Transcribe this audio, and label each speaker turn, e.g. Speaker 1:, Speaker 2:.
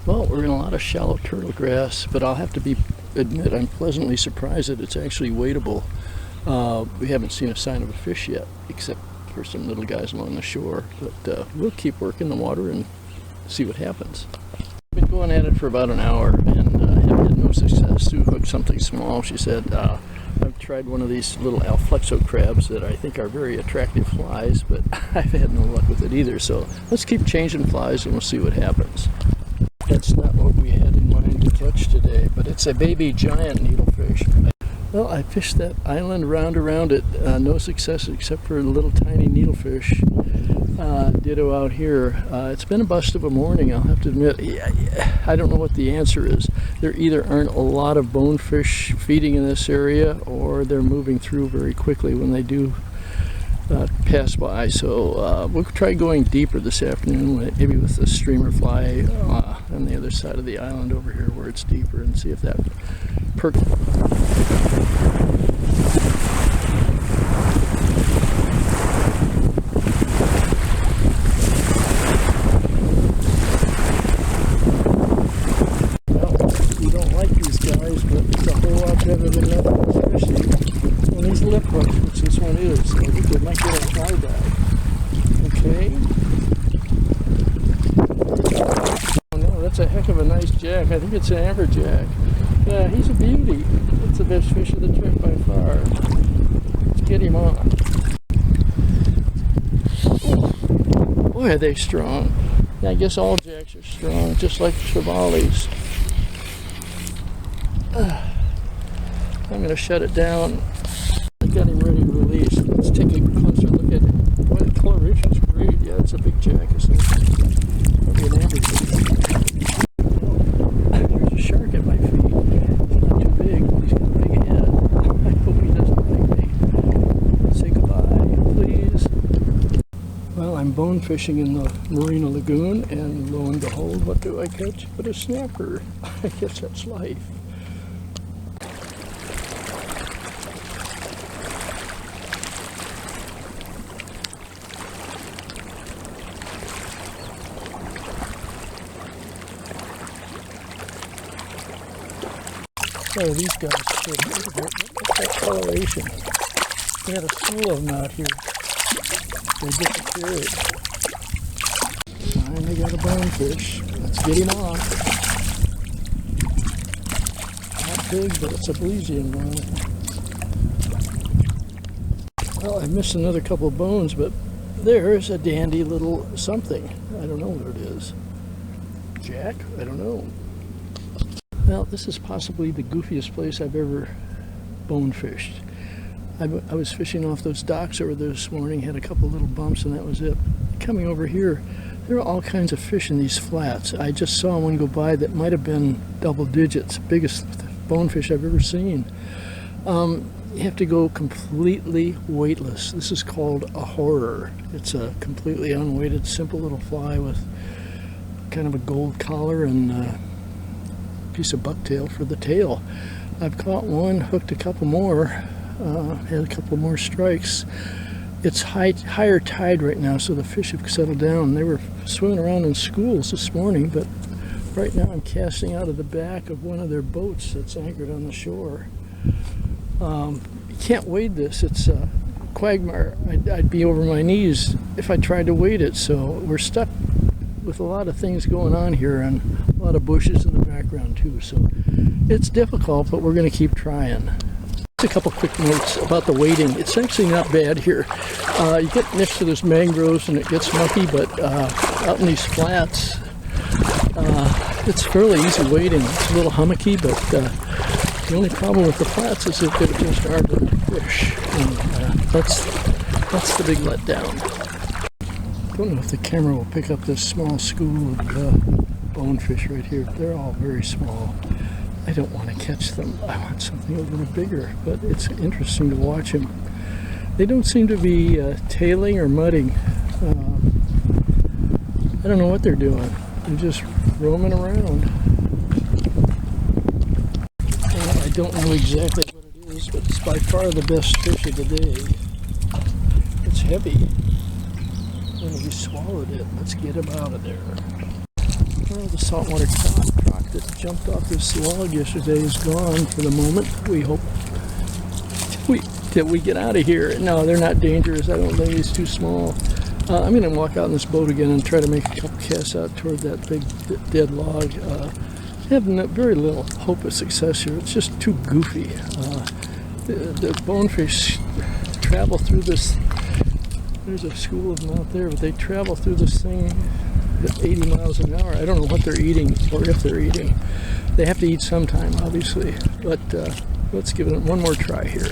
Speaker 1: Well, we're in a lot of shallow turtle grass, but I'll have to admit I'm pleasantly surprised that it's actually wadeable. We haven't seen a sign of a fish yet, except for some little guys along the shore. But we'll keep working the water and see what happens. I've been going at it for about an hour and have had no success. Sue hooked something small. She said, I've tried one of these little alflexo crabs that I think are very attractive flies, but I've had no luck with it either. So let's keep changing flies and we'll see what happens. That's not what we had in mind to catch today, but it's a baby giant needlefish. Well, I fished that island around it, no success except for a little tiny needlefish. Ditto out here. It's been a bust of a morning, I'll have to admit. I don't know what the answer is. There either aren't a lot of bonefish feeding in this area, or they're moving through very quickly when they do pass by. So we'll try going deeper this afternoon, maybe with the streamer fly on the other side of the island over here where it's deeper, and see if that perks. Better than nothing, especially on these lip hooks, which this one is. So I think we might get a fly back. Okay. Oh no, that's a heck of a nice jack. I think it's an amberjack. Yeah, he's a beauty. That's the best fish of the trip by far. Let's get him on. Oh, boy, are they strong. Yeah, I guess all jacks are strong, just like trevallies. I'm going to shut it down. I got him ready to release. Let's take a closer look at him. Boy, the coloration's great. Yeah, it's a big jack. It's like an amberjack. There's a shark at my feet. He's not too big, but he's got a big head. I hope he doesn't like me. Say goodbye, please. Well, I'm bone fishing in the Marina Lagoon, and lo and behold, what do I catch but a snapper? I guess that's life. Oh, these guys, what's that coloration? We had a school of them out here. They disappeared. Finally got a bonefish. Let's get him off. Not big, but it's a Belizean one. Well, I missed another couple of bones, but there's a dandy little something. I don't know what it is. Jack? I don't know. Well, this is possibly the goofiest place I've ever bone fished. I was fishing off those docks over there this morning, had a couple little bumps, and that was it. Coming over here, there are all kinds of fish in these flats. I just saw one go by that might have been double digits, biggest bonefish I've ever seen. You have to go completely weightless. This is called a horror. It's a completely unweighted, simple little fly with kind of a gold collar and piece of bucktail for the tail. I've caught one, hooked a couple more, had a couple more strikes. It's higher tide right now, so the fish have settled down. They were swimming around in schools this morning, but right now I'm casting out of the back of one of their boats that's anchored on the shore. You can't wade this. It's a quagmire. I'd be over my knees if I tried to wade it, so we're stuck with a lot of things going on here and a lot of bushes in the background too, so it's difficult, but we're going to keep trying. Just a couple quick notes about the wading. It's actually not bad here. You get next to those mangroves and it gets mucky, but out in these flats it's fairly easy wading. It's a little hummocky, but the only problem with the flats is that they're just hard to fish, and that's the big letdown. I don't know if the camera will pick up this small school of bonefish right here. They're all very small. I don't want to catch them. I want something a little bigger, but it's interesting to watch them. They don't seem to be tailing or mudding. I don't know what they're doing. They're just roaming around. I don't know exactly what it is, but it's by far the best fish of the day. It's heavy. And we swallowed it. Let's get him out of there. Well, the saltwater croc that jumped off this log yesterday is gone for the moment. We hope till we get out of here. No, they're not dangerous. I don't think he's too small. I'm going to walk out in this boat again and try to make a couple casts out toward that big dead log. I have very little hope of success here. It's just too goofy. The bonefish travel through this. There's a school of them out there, but they travel through this thing at 80 miles an hour. I don't know what they're eating or if they're eating. They have to eat sometime, obviously. But let's give it one more try here.